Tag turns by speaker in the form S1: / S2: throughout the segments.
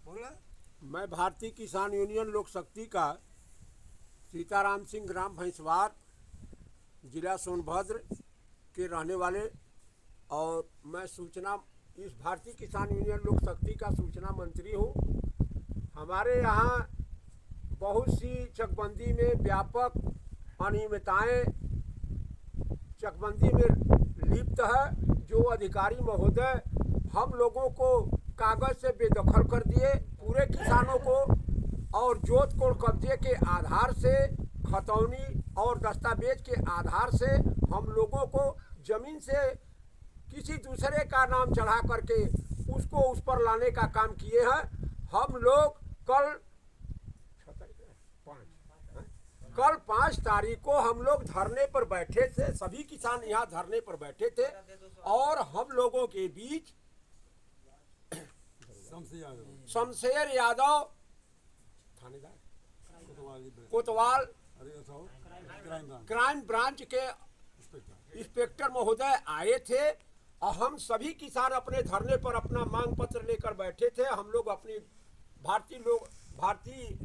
S1: बोला।
S2: मैं भारतीय किसान यूनियन लोक शक्ति का सीताराम सिंह ग्राम भैंसवार जिला सोनभद्र के रहने वाले और मैं सूचना इस भारतीय किसान यूनियन लोक शक्ति का सूचना मंत्री हूँ। हमारे यहाँ बहुत सी चकबंदी में व्यापक अनियमितताएं चकबंदी में लिप्त है। जो अधिकारी महोदय हम लोगों को कागज से बेदखल कर दिए, पूरे किसानों को, और जोत कोड़ कब्जे के आधार से, खतौनी और दस्तावेज के आधार से हम लोगों को जमीन से किसी दूसरे का नाम चढ़ा करके उसको उस पर लाने का काम किए हैं। हम लोग कल 5 तारीख को हम लोग धरने पर बैठे थे, सभी किसान यहाँ धरने पर बैठे थे और हम लोगों के बीच शमशेर यादव थानेदार कोतवाल क्राइम ब्रांच के इंस्पेक्टर महोदय आए थे और हम सभी किसान अपने धरने पर अपना मांग पत्र लेकर बैठे थे। हम लोग अपनी भारतीय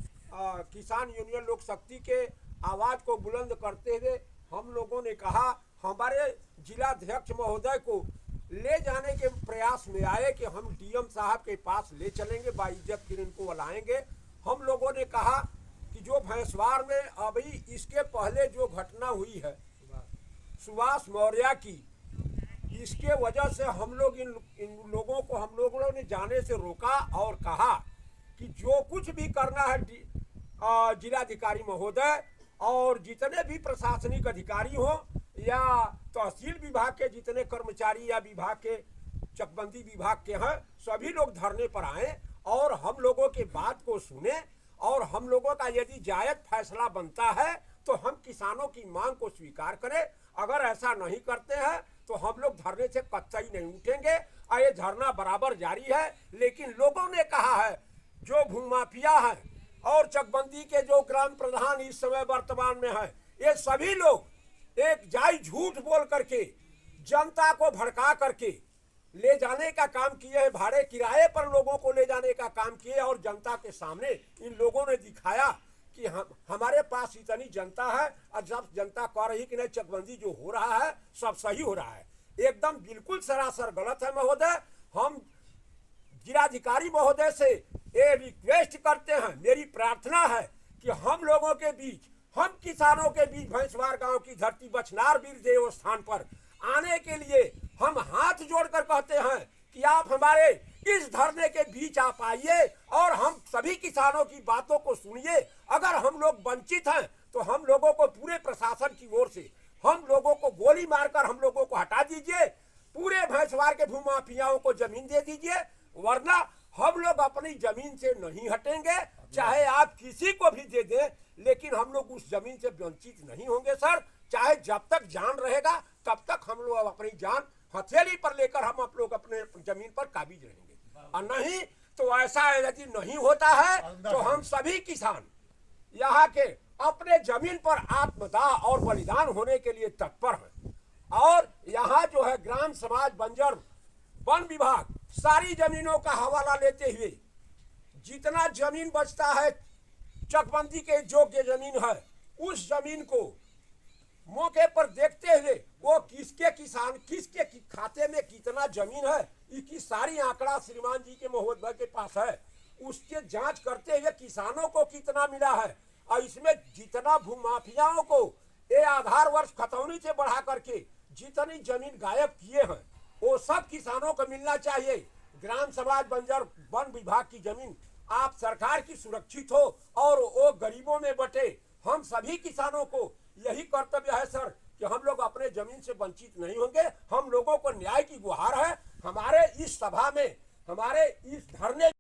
S2: किसान यूनियन लोक शक्ति के आवाज को बुलंद करते हुए हम लोगों ने कहा, हमारे जिलाध्यक्ष महोदय को ले जाने के प्रयास में आए कि हम डीएम साहब के पास ले चलेंगे, बाइज्जत फिर इनको बुलाएंगे। हम लोगों ने कहा कि जो भैंसवार में अभी इसके पहले जो घटना हुई है सुभाष मौर्य की, इसके वजह से हम लोग इन लोगों को हम लोगों ने जाने से रोका और कहा कि जो कुछ भी करना है जिलाधिकारी महोदय और जितने भी प्रशासनिक अधिकारी हो या तहसील विभाग के जितने कर्मचारी या विभाग के चकबंदी विभाग के हैं, सभी लोग धरने पर आए और हम लोगों के बात को सुने और हम लोगों का यदि जायज फैसला बनता है तो हम किसानों की मांग को स्वीकार करें। अगर ऐसा नहीं करते हैं तो हम लोग धरने से कतई नहीं उठेंगे और ये धरना बराबर जारी है। लेकिन लोगों ने कहा है जो भूमाफिया है और चकबंदी के जो ग्राम प्रधान इस समय वर्तमान में है, ये सभी लोग एक जाई झूठ बोल करके जनता को भड़का करके ले जाने का काम किए हैं, भाड़े किराए पर लोगों को ले जाने का काम किए और जनता के सामने इन लोगों ने दिखाया कि हमारे पास इतनी जनता है और जब जनता कह रही कि नहीं चकबंदी जो हो रहा है सब सही हो रहा है, एकदम बिल्कुल सरासर गलत है महोदय। हम जिलाधिकारी महोदय से ये रिक्वेस्ट करते हैं, मेरी प्रार्थना है कि हम लोगों के बीच, हम किसानों के बीच भैंसवार गांव की धरती बछनार वीर देव स्थान पर आने के लिए हम हाथ जोड़कर कहते हैं कि आप हमारे इस धरने के बीच आप आइए और हम सभी किसानों की बातों को सुनिए। अगर हम लोग वंचित हैं तो हम लोगों को पूरे प्रशासन की ओर से हम लोगों को गोली मारकर हम लोगों को हटा दीजिए, पूरे भैंसवार के भूमाफियाओं को जमीन दे दीजिए, वरना हम लोग अपनी जमीन से नहीं हटेंगे। चाहे आप किसी को भी दे दें लेकिन हम लोग उस जमीन से वंचित नहीं होंगे सर। चाहे जब तक जान रहेगा तब तक हम लोग अपनी जान हथेली पर लेकर हम आप लोग अपने जमीन पर काबिज रहेंगे, और नहीं तो ऐसा यदि नहीं होता है तो हम सभी किसान यहाँ के अपने जमीन पर आत्मदाह और बलिदान होने के लिए तत्पर हैं। और यहाँ जो है ग्राम समाज बंजर वन विभाग सारी जमीनों का हवाला लेते हुए जितना जमीन बचता है चकबंदी के योग्य जमीन है उस जमीन को मौके पर देखते हुए वो किसके किसान किसके खाते में कितना जमीन है इसकी सारी आंकड़ा श्रीमान जी के महोदय के पास है। उसके जांच करते हुए किसानों को कितना मिला है और इसमें जितना भूमाफियाओं को ये आधार वर्ष खतौनी से बढ़ा करके जितनी जमीन गायब किए हैं वो सब किसानों को मिलना चाहिए। ग्राम समाज बंजर वन विभाग की जमीन आप सरकार की सुरक्षित हो और वो गरीबों में बटे। हम सभी किसानों को यही कर्तव्य है सर कि हम लोग अपने जमीन से वंचित नहीं होंगे। हम लोगों को न्याय की गुहार है। हमारे इस सभा में, हमारे इस धरने